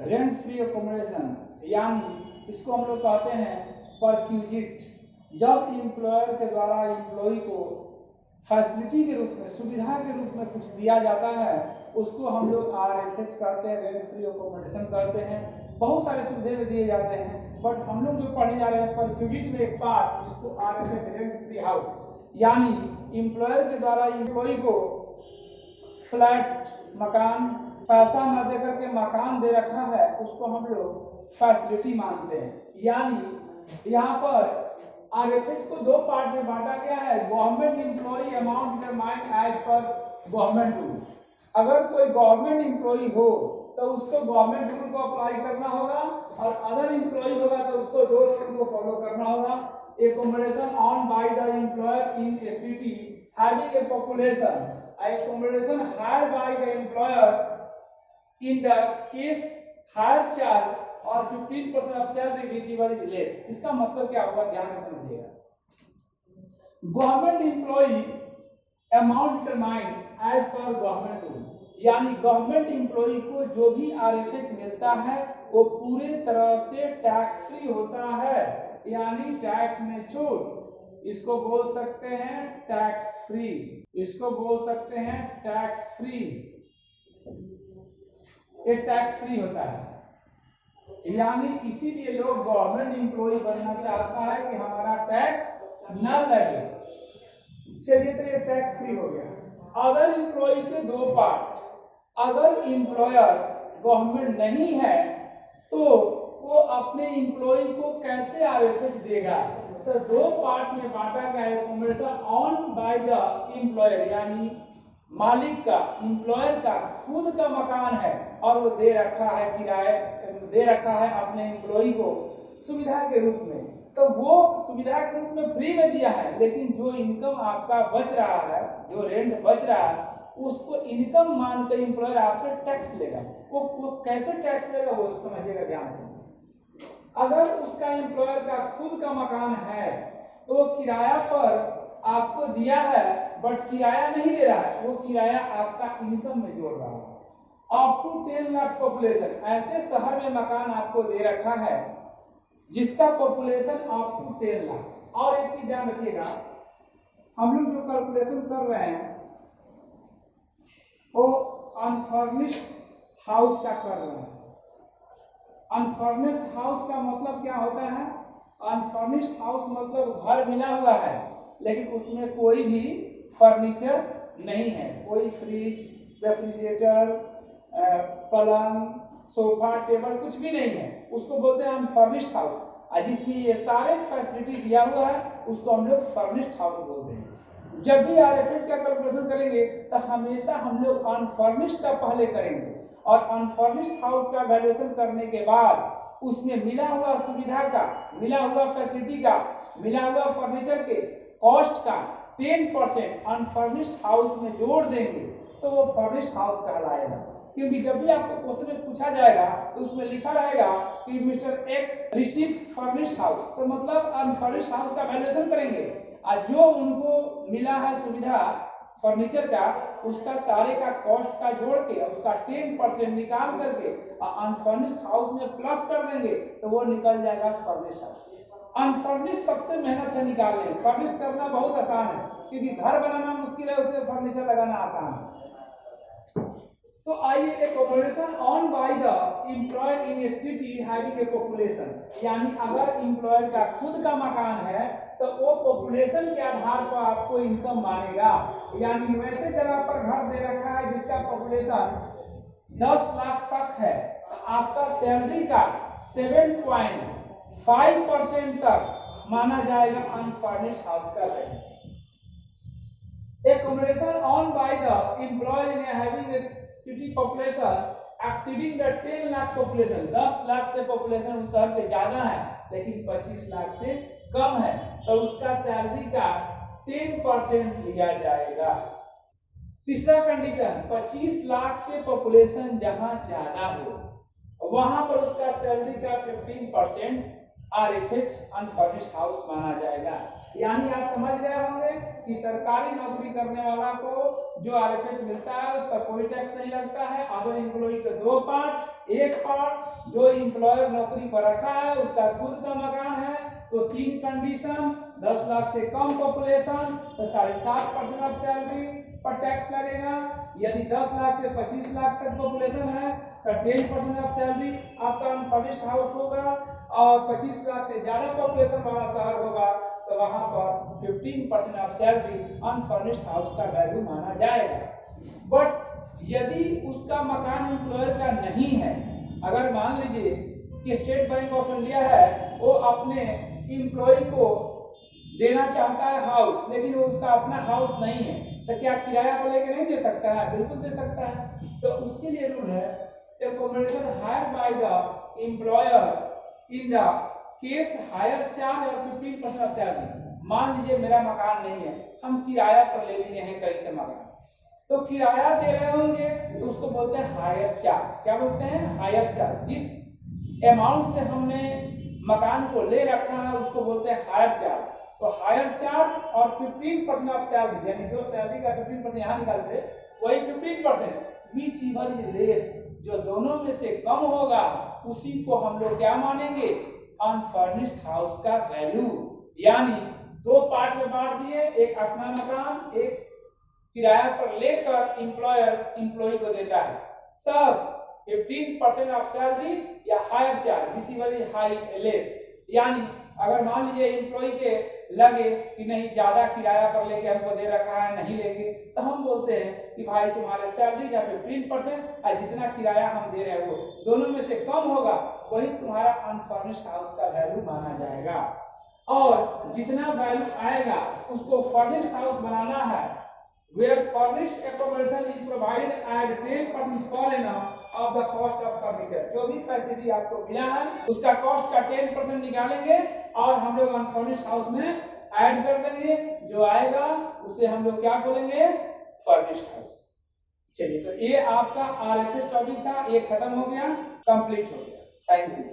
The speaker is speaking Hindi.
रेंट फ्री अकोमोडेशन, यानी इसको हम लोग कहते हैं परक्यूजिट। जब एम्प्लॉयर के द्वारा एम्प्लॉय को फैसिलिटी के रूप में, सुविधा के रूप में कुछ दिया जाता है, उसको हम लोग RFH कहते हैं, रेंट फ्री अकोमोडेशन कहते हैं। बहुत सारे सुविधाएं दिए जाते हैं, बट हम लोग जो पढ़ने जा रहे हैं परक्यूजिट में एक पार्ट जिसको RFH रेंट फ्री हाउस, यानी एम्प्लॉयर के द्वारा एम्प्लॉय को फ्लैट मकान, पैसा न दे करके मकान दे रखा है, उसको हम लोग फैसिलिटी मानते हैं। यानी यहाँ पर RFH को दो पार्ट में बांटा गया है। Government employ amount determined as per government rule. अगर कोई गवर्नमेंट एम्प्लॉय हो तो उसको गवर्नमेंट रूल को अप्लाई करना होगा, और अदर एम्प्लॉय होगा तो उसको दो रूल को फॉलो करना होगा। accommodation owned by the employer in a city having a population, accommodation hired by the employer in the case hire charge और 15% of salary whichever is less। इसका मतलब क्या होगा, ध्यान से समझिएगा। Government employ amount determined as per government rule, यानी गवर्नमेंट एम्प्लॉय को जो भी RFH मिलता है वो पूरे तरह से टैक्स फ्री होता है, यानी टैक्स में छूट। इसको बोल सकते हैं टैक्स फ्री, इसको बोल सकते हैं टैक्स फ्री। ये टैक्स फ्री होता है, यानी इसीलिए लोग गवर्नमेंट एम्प्लॉय बनना चाहता है कि हमारा टैक्स न लगे। चलिए, तो ये टैक्स फ्री हो गया। अदर एम्प्लॉय के दो पार्ट, अगर एम्प्लॉयर गवर्नमेंट नहीं है तो वो अपने एम्प्लॉय को कैसे RFH देगा, तो दो पार्ट में बांटा गया है। Accommodation on by the employer, यानी मालिक का, एम्प्लॉयर का खुद का मकान है और वो दे रखा है किराए, दे रखा है अपने एम्प्लॉय को सुविधा के रूप में, तो वो सुविधा के रूप में फ्री में दिया है। लेकिन जो इनकम आपका बच रहा है, जो रेंट बच रहा है, उसको इनकम मानकर एम्प्लॉयर आपसे टैक्स लेगा। वो कैसे टैक्स लेगा वो समझिएगा ध्यान से। अगर उसका एम्प्लॉयर का खुद का मकान है तो किराया पर आपको दिया है, बट किराया नहीं दे रहा है, वो किराया आपका इनकम में जोड़ रहा है। अप टू 10 लाख पॉपुलेशन, ऐसे शहर में मकान आपको दे रखा है जिसका पॉपुलेशन अप टू 10 लाख। और एक चीज ध्यान रखिएगा, हम लोग जो कैलकुलेशन कर रहे हैं वो अनफर्निश्ड हाउस का कर रहे हैं। अनफर्निश्ड हाउस का मतलब क्या होता है? अनफर्निश्ड हाउस मतलब घर मिला हुआ है लेकिन उसमें कोई भी फर्नीचर नहीं है, कोई फ्रिज, रेफ्रिजरेटर, पलंग, सोफा, टेबल कुछ भी नहीं है, उसको बोलते हैं अनफर्निश्ड हाउस। और जिसमें ये सारे फैसिलिटी दिया हुआ है उसको हम लोग फर्निश्ड हाउस बोलते हैं। जब भी RFH का कैलकुलेशन करेंगे तो हमेशा हम लोग अनफर्निश्ड का पहले करेंगे, और अनफर्निश्ड हाउस का वैल्यूएशन करने के बाद उसमें मिला हुआ सुविधा का, मिला हुआ फैसिलिटी का, मिला हुआ फर्नीचर के कॉस्ट का 10% अनफर्निश्ड हाउस में जोड़ देंगे तो वो फर्निश्ड हाउस कहलाएगा। क्योंकि जब भी आपको क्वेश्चन में पूछा जाएगा तो उसमें लिखा रहेगा कि mister x receive furnished house, तो मतलब अनफर्निश्ड हाउस का वैल्यूएशन करेंगे, और जो उनको मिला है सुविधा फर्नीचर का, उसका सारे का कॉस्ट का जोड़ के उसका 10% निकाल करके अनफर्निश्ड हाउस में प्लस कर देंगे तो वो निकल जाएगा फर्निश्ड हाउस। अनफर्निश्ड सबसे मेहनत है निकालने में, फर्निश करना बहुत आसान है क्योंकि घर बनाना मुश्किल है, उसमें फर्नीचर लगाना आसान है। तो आइए, accommodation owned by the employer in a city having a population, यानी अगर एम्प्लॉयर का खुद का मकान है तो वो पॉपुलेशन के आधार पर आपको इनकम मानेगा। यानी वैसे जगह पर घर दे रखा है जिसका पॉपुलेशन 10 लाख तक है तो आपका सैलरी का 7.5% तक माना जाएगा अनफर्निश्ड हाउस का rent. Accommodation owned by the employer in having a city population exceeding the 10 lakh population, 10 lakh से population उस शहर पे ज्यादा है लेकिन 25 लाख से कम है तो उसका सैलरी का 10% लिया जाएगा। तीसरा कंडीशन, 25 लाख से पॉपुलेशन जहां ज्यादा हो वहां पर उसका सैलरी का 15% RFH अनफर्निश्ड हाउस माना जाएगा। यानी आप समझ गए होंगे कि सरकारी नौकरी करने वाला को जो RFH मिलता है उस पर कोई टैक्स नहीं लगता है। अदर एम्प्लॉय के दो पार्ट, एक पार्ट जो एम्प्लॉयर नौकरी पर रखा है उसका खुद का मकान है तो तीन कंडीशन, 10 लाख से कम पॉपुलेशन तो 7.5% ऑफ सैलरी पर टैक्स लगेगा। यदि 10 लाख से 25 लाख तक पॉपुलेशन है तो 10% ऑफ सैलरी आपका अनफर्निश्ड हाउस होगा, और 25 लाख से ज्यादा पॉपुलेशन वाला शहर होगा तो वहां पर 15% ऑफ सैलरी अनफर्निश्ड हाउस का वैल्यू माना जाएगा। बट यदि उसका मकान एम्प्लॉयर का नहीं है, अगर मान लीजिए कि स्टेट बैंक ऑफ इंडिया है, वो अपने एम्प्लॉय को देना चाहता है हाउस, लेकिन वो उसका अपना हाउस नहीं है, तो क्या किराया को लेकर नहीं दे सकता है? बिल्कुल दे सकता है। तो उसके लिए रूल है accommodation hired by the employer in the case hire charge और 15% ऑफ सैलरी। मान लीजिए मेरा मकान नहीं है, हम किराया पर ले लिए हैं कहीं से मकान, तो किराया दे रहे होंगे तो उसको बोलते हैं हायर चार्ज। क्या बोलते हैं? Higher charge. जिस अमाउंट से हमने मकान को ले रखा है उसको बोलते हैं हायर चार्ज। तो हायर चार्ज और 15% ऑफ सैलरी, यानी जो सैलरी का 15% यहाँ निकालते वही 15%, विच एवर इज लेस, जो दोनों में से कम होगा उसी को हम लोग क्या मानेंगे? अनफर्निश्ड हाउस का वैल्यू। यानी दो पार्ट में बांट दिए, एक अपना मकान, एक किराया पर लेकर एम्प्लॉयर एम्प्लॉय को देता है, तब 15% ऑफ सैलरी या higher charge whichever is high less. यानी अगर मान लीजिए एम्प्लॉय के लगे कि नहीं ज्यादा किराया पर लेके हमको दे रखा है, नहीं लेंगे, तो हम बोलते हैं कि भाई तुम्हारे सैलरी का 15% और जितना किराया हम दे रहे हैं वो दोनों में से कम होगा, वही तुम्हारा अनफर्निश्ड हाउस का वैल्यू माना जाएगा। और जितना वैल्यू आएगा उसको फर्निश्ड हाउस बनाना है, where furnished accommodation is provided at 10% per annum of the cost of furniture। जो भी फैसिलिटी आपको मिला है उसका कॉस्ट का 10% निकालेंगे और हम लोग अनफर्निश्ड हाउस में ऐड कर देंगे, जो आएगा उसे हम लोग क्या बोलेंगे? Furnished house. चलिए, तो ये आपका RFH टॉपिक था, ये खत्म हो गया, कंप्लीट हो गया। Thank you.